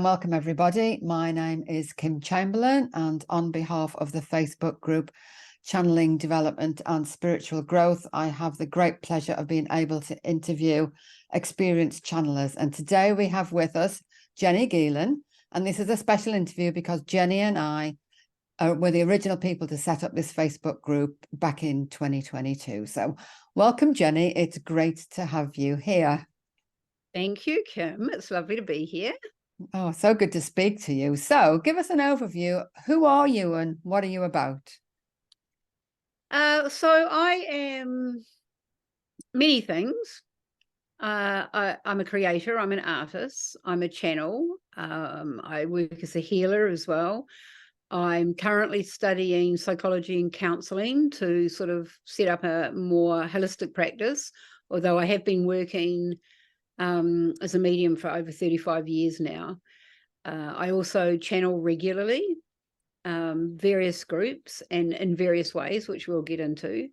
Welcome everybody. My name is Kim Chamberlain, and on behalf of the Facebook group Channeling Development and Spiritual Growth, I have the great pleasure of being able to interview experienced channelers. And today we have with us Jenny Geelan, and this is a special interview because Jenny and I were the original people to set up this Facebook group back in 2022. So welcome, Jenny. It's great to have you here. Thank you, Kim. It's lovely to be here. Oh, so good to speak to you. So give us an overview. Who are you and what are you about? So I am many things. I'm a creator. I'm an artist. I'm a channel. I work as a healer as well. I'm currently studying psychology and counseling to sort of set up a more holistic practice, although I have been working as a medium for over 35 years now. I also channel regularly, various groups and in various ways, which we'll get into.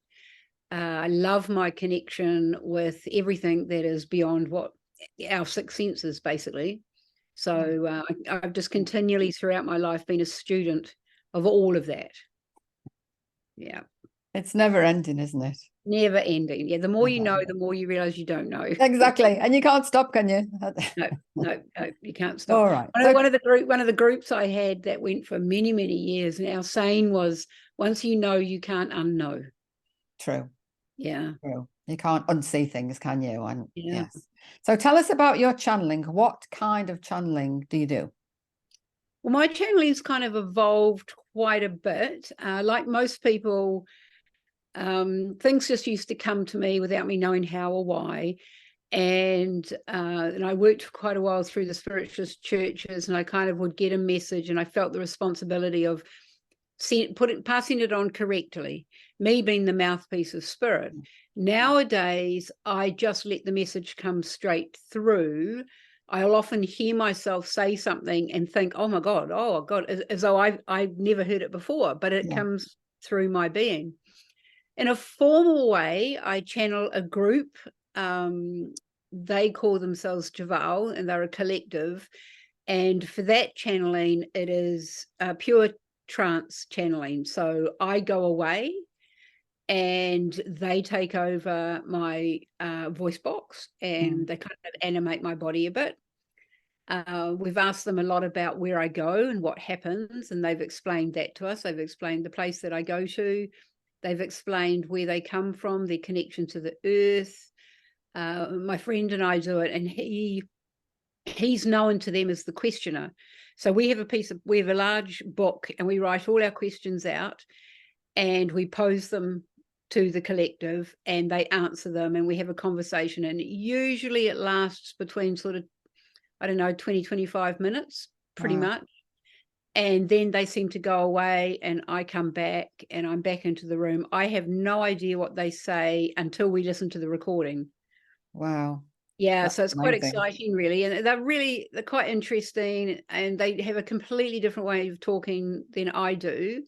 I love my connection with everything that is beyond what our six senses, basically. So I've just continually throughout my life been a student of all of that. Yeah. It's never ending, isn't it? Never ending. Yeah, the more you know, the more you realize you don't know. Exactly. And you can't stop, can you? No, you can't stop. All right. One of the groups I had that went for many, many years, and our saying was, once you know, you can't unknow. True. Yeah. True. You can't unsee things, can you? And yeah. Yes. So tell us about your channeling. What kind of channeling do you do? Well, my channeling's kind of evolved quite a bit. Like most people, things just used to come to me without me knowing how or why. And I worked for quite a while through the spiritualist churches, and I kind of would get a message, and I felt the responsibility of passing it on correctly, me being the mouthpiece of spirit. Nowadays, I just let the message come straight through. I'll often hear myself say something and think, oh God, as though I've never heard it before, but it comes through my being. In a formal way, I channel a group. They call themselves Javal, and they're a collective. And for that channeling, it is pure trance channeling. So I go away and they take over my voice box, and they kind of animate my body a bit. We've asked them a lot about where I go and what happens, and they've explained that to us. They've explained the place that I go to. They've explained where they come from, their connection to the earth. My friend and I do it, and he's known to them as the questioner. So we have a large book, and we write all our questions out, and we pose them to the collective, and they answer them, and we have a conversation. And usually it lasts between sort of, 20, 25 minutes, pretty much. And then they seem to go away, and I come back, and I'm back into the room. I have no idea what they say until we listen to the recording. Wow. Yeah, That's so it's amazing. quite exciting, really. And they're quite interesting, and they have a completely different way of talking than I do.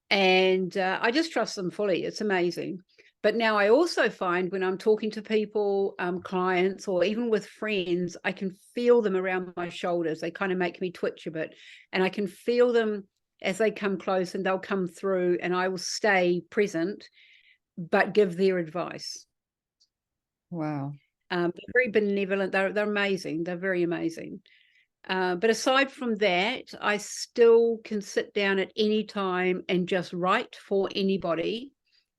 And I just trust them fully. It's amazing. But now I also find when I'm talking to people, clients, or even with friends, I can feel them around my shoulders. They kind of make me twitch a bit, and I can feel them as they come close, and they'll come through, and I will stay present, but give their advice. Wow. They're very benevolent. They're amazing. They're very amazing. But aside from that, I still can sit down at any time and just write for anybody,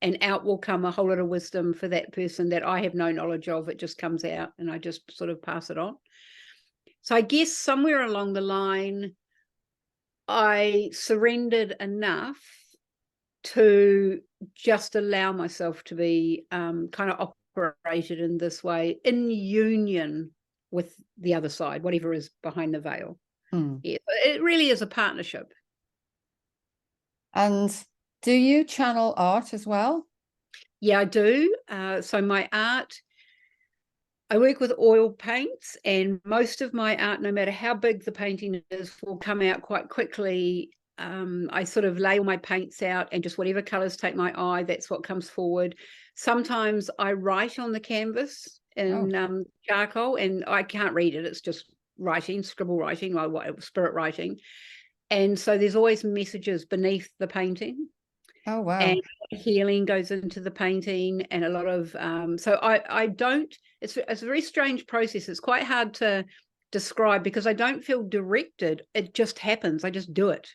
and out will come a whole lot of wisdom for that person that I have no knowledge of. It just comes out, and I just sort of pass it on. So I guess somewhere along the line, I surrendered enough to just allow myself to be kind of operated in this way, in union with the other side, whatever is behind the veil. Yeah, it really is a partnership. And do you channel art as well? Yeah, I do. So my art, I work with oil paints, and most of my art, no matter how big the painting is, will come out quite quickly. I sort of lay all my paints out, and just whatever colors take my eye, that's what comes forward. Sometimes I write on the canvas in charcoal, and I can't read it. It's just writing, scribble writing, or whatever, spirit writing. And so there's always messages beneath the painting. Oh, wow. And healing goes into the painting, and a lot of so I don't, it's a very strange process. It's quite hard to describe because I don't feel directed. It just happens. I just do it.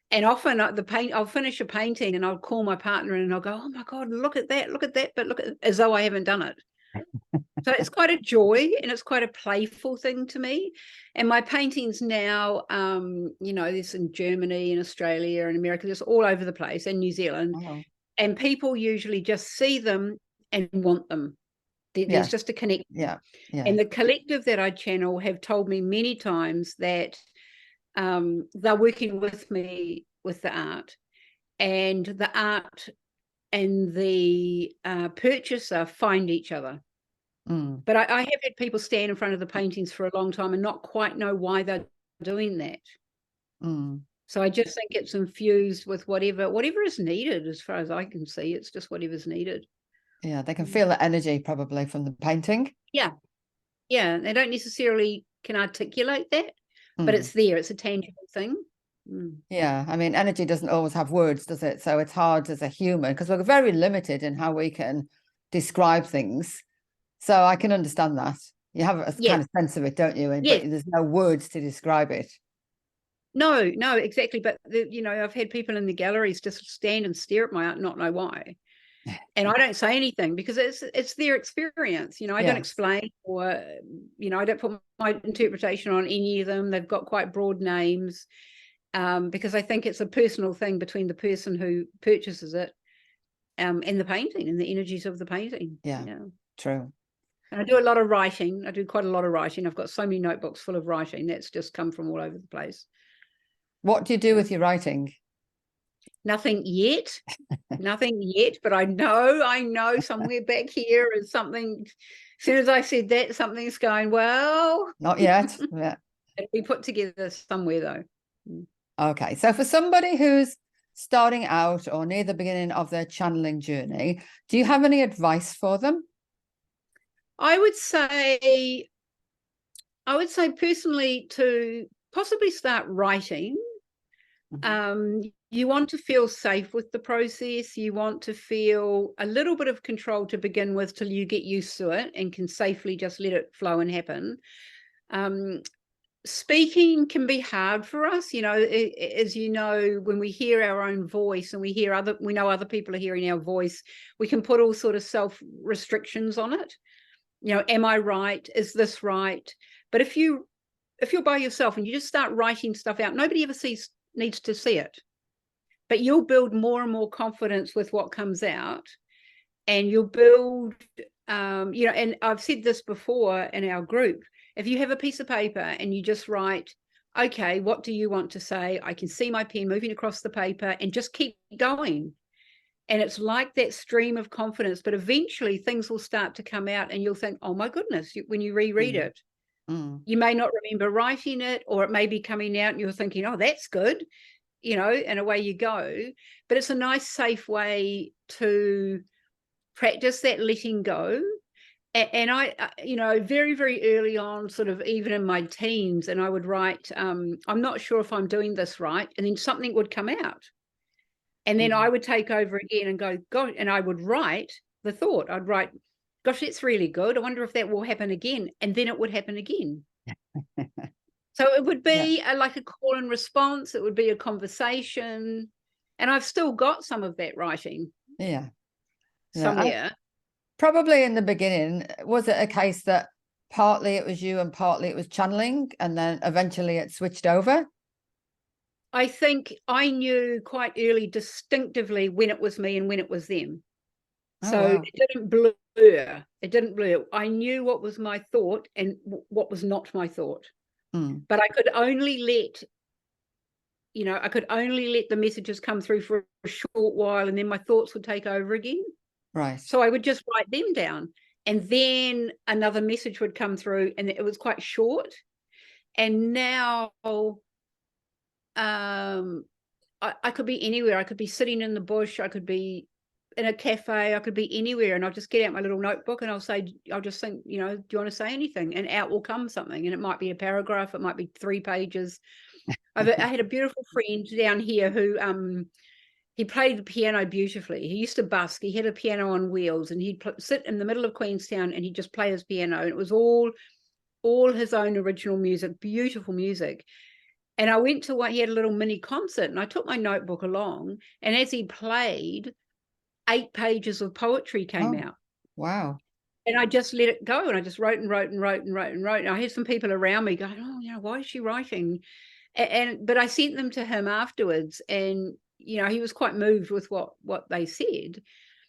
And often I'll finish a painting and I'll call my partner and I'll go, oh my God, look at that, but look at, as though I haven't done it. So it's quite a joy, and it's quite a playful thing to me. And my paintings now, you know, there's in Germany and Australia and America, just all over the place, and New Zealand. Wow. And people usually just see them and want them. There's just a connection. Yeah. And the collective that I channel have told me many times that they're working with me with the art, and the art and the purchaser find each other. But I have had people stand in front of the paintings for a long time and not quite know why they're doing that. So I just think it's infused with whatever is needed, as far as I can see. It's just whatever's needed. Yeah, they can feel the energy probably from the painting. Yeah. They don't necessarily can articulate that, but it's there. It's a tangible thing. Yeah, I mean, energy doesn't always have words, does it? So it's hard as a human because we're very limited in how we can describe things. So I can understand that. You have a kind of sense of it, don't you? But there's no words to describe it. No, exactly. But, you know, I've had people in the galleries just stand and stare at my art and not know why. And I don't say anything because it's their experience. You know, I don't explain, or, you know, I don't put my interpretation on any of them. They've got quite broad names because I think it's a personal thing between the person who purchases it and the painting and the energies of the painting. Yeah, true. And I do a lot of writing. I do quite a lot of writing. I've got so many notebooks full of writing. That's just come from all over the place. What do you do with your writing? Nothing yet. Nothing yet. But I know somewhere back here is something. As soon as I said that, something's going, well. Not yet. Yeah. It'll be put together somewhere, though. Okay. So for somebody who's starting out or near the beginning of their channeling journey, do you have any advice for them? I would say personally to possibly start writing. You want to feel safe with the process. You want to feel a little bit of control to begin with till you get used to it and can safely just let it flow and happen. Speaking can be hard for us, you know, as you know, when we hear our own voice and we know other people are hearing our voice, we can put all sort of self restrictions on it. You know, am I right? Is this right? But if you're by yourself and you just start writing stuff out, nobody ever needs to see it. But you'll build more and more confidence with what comes out, and you'll build, you know, and I've said this before in our group, if you have a piece of paper and you just write, okay, what do you want to say? I can see my pen moving across the paper, and just keep going. And it's like that stream of confidence, but eventually things will start to come out and you'll think, oh my goodness, when you reread it, you may not remember writing it, or it may be coming out and you're thinking, oh, that's good, you know, and away you go. But it's a nice, safe way to practice that letting go. And I, you know, very, very early on, sort of even in my teens, and I would write, I'm not sure if I'm doing this right. And then something would come out. And then I would take over again and go, God, and I would write the thought. I'd write, gosh, that's really good. I wonder if that will happen again. And then it would happen again. So it would be like a call and response. It would be a conversation. And I've still got some of that writing. Somewhere. Probably in the beginning, was it a case that partly it was you and partly it was channeling, and then eventually it switched over? I think I knew quite early distinctively when it was me and when it was them. So it didn't blur. It didn't blur. I knew what was my thought and what was not my thought. But I could only let, you know, the messages come through for a short while, and then my thoughts would take over again. Right. So I would just write them down, and then another message would come through, and it was quite short. And now I could be anywhere. I could be sitting in the bush. I could be in a cafe, I could be anywhere, and I'll just get out my little notebook and I'll just think, do you want to say anything? And out will come something, and it might be a paragraph, it might be 3 pages. I had a beautiful friend down here who he played the piano beautifully. He used to busk. He had a piano on wheels, and he'd sit in the middle of Queenstown and he'd just play his piano. And it was all his own original music, beautiful music. And I went to what he had a little mini concert, and I took my notebook along. And as he played, 8 pages of poetry came out. Wow. And I just let it go. And I just wrote and wrote and wrote and wrote and wrote. And I had some people around me going, oh, why is she writing? But I sent them to him afterwards, and he was quite moved with what they said.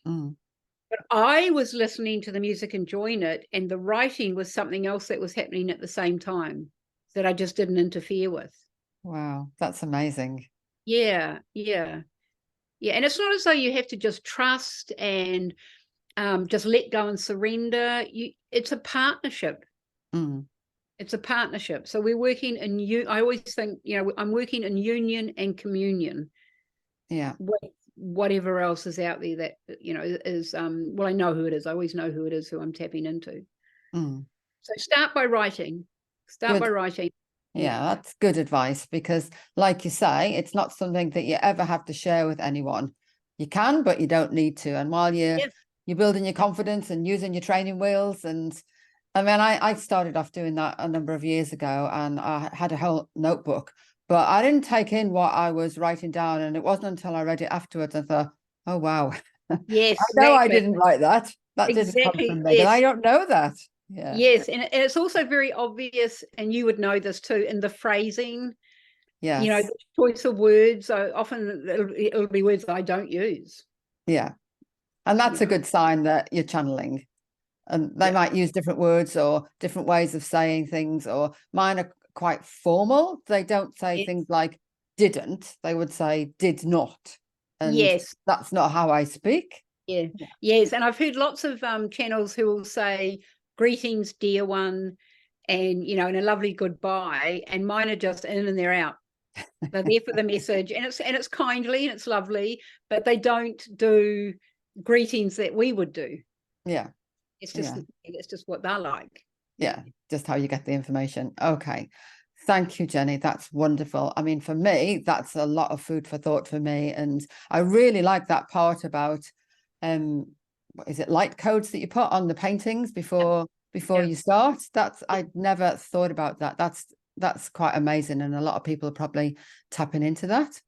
But I was listening to the music, enjoying it, and the writing was something else that was happening at the same time that I just didn't interfere with. Wow, that's amazing. Yeah. And it's not as though you have to just trust and just let go and surrender. It's a partnership. It's a partnership. So we're working in I always think, I'm working in union and communion. Yeah. With whatever else is out there that, is, well, I know who it is. I always know who it is, who I'm tapping into. So start by writing. Yeah, that's good advice, because like you say, it's not something that you ever have to share with anyone. You can, but you don't need to. And while you're building your confidence and using your training wheels, and I mean, I started off doing that a number of years ago, and I had a whole notebook, but I didn't take in what I was writing down. And it wasn't until I read it afterwards I thought, oh, wow. Yes. I know I didn't write that. That didn't come from me. Yes. I don't know that. Yeah. Yes. And it's also very obvious, and you would know this too, in the phrasing. Yes. The choice of words. So often it'll be words that I don't use. Yeah. And that's a good sign that you're channeling. And they might use different words or different ways of saying things, or mine are quite formal. They don't say things like didn't. They would say did not. And that's not how I speak. Yes. And I've heard lots of channels who will say greetings, dear one, and and a lovely goodbye, and mine are just in and they're out. They're there for the message, and it's kindly and it's lovely, but they don't do greetings that we would do. Yeah. It's just what they're like. Yeah, just how you get the information. Okay. Thank you, Jenny. That's wonderful. I mean, for me, that's a lot of food for thought for me. And I really like that part about what is it, light codes that you put on the paintings before you start. I'd never thought about that. That's quite amazing. And a lot of people are probably tapping into that.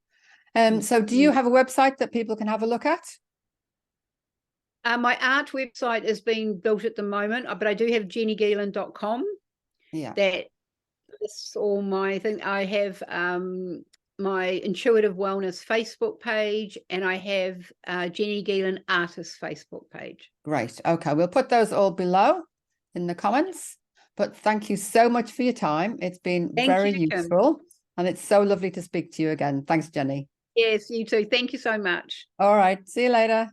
So do you have a website that people can have a look at? My art website is being built at the moment, but I do have jennygeelan.com. Yeah. That lists all my things. I have my Intuitive Wellness Facebook page, and I have Jenny Geelan Artist Facebook page. Great. Okay. We'll put those all below in the comments. But thank you so much for your time. It's been very useful. And it's so lovely to speak to you again. Thanks, Jenny. Yes, you too. Thank you so much. All right. See you later.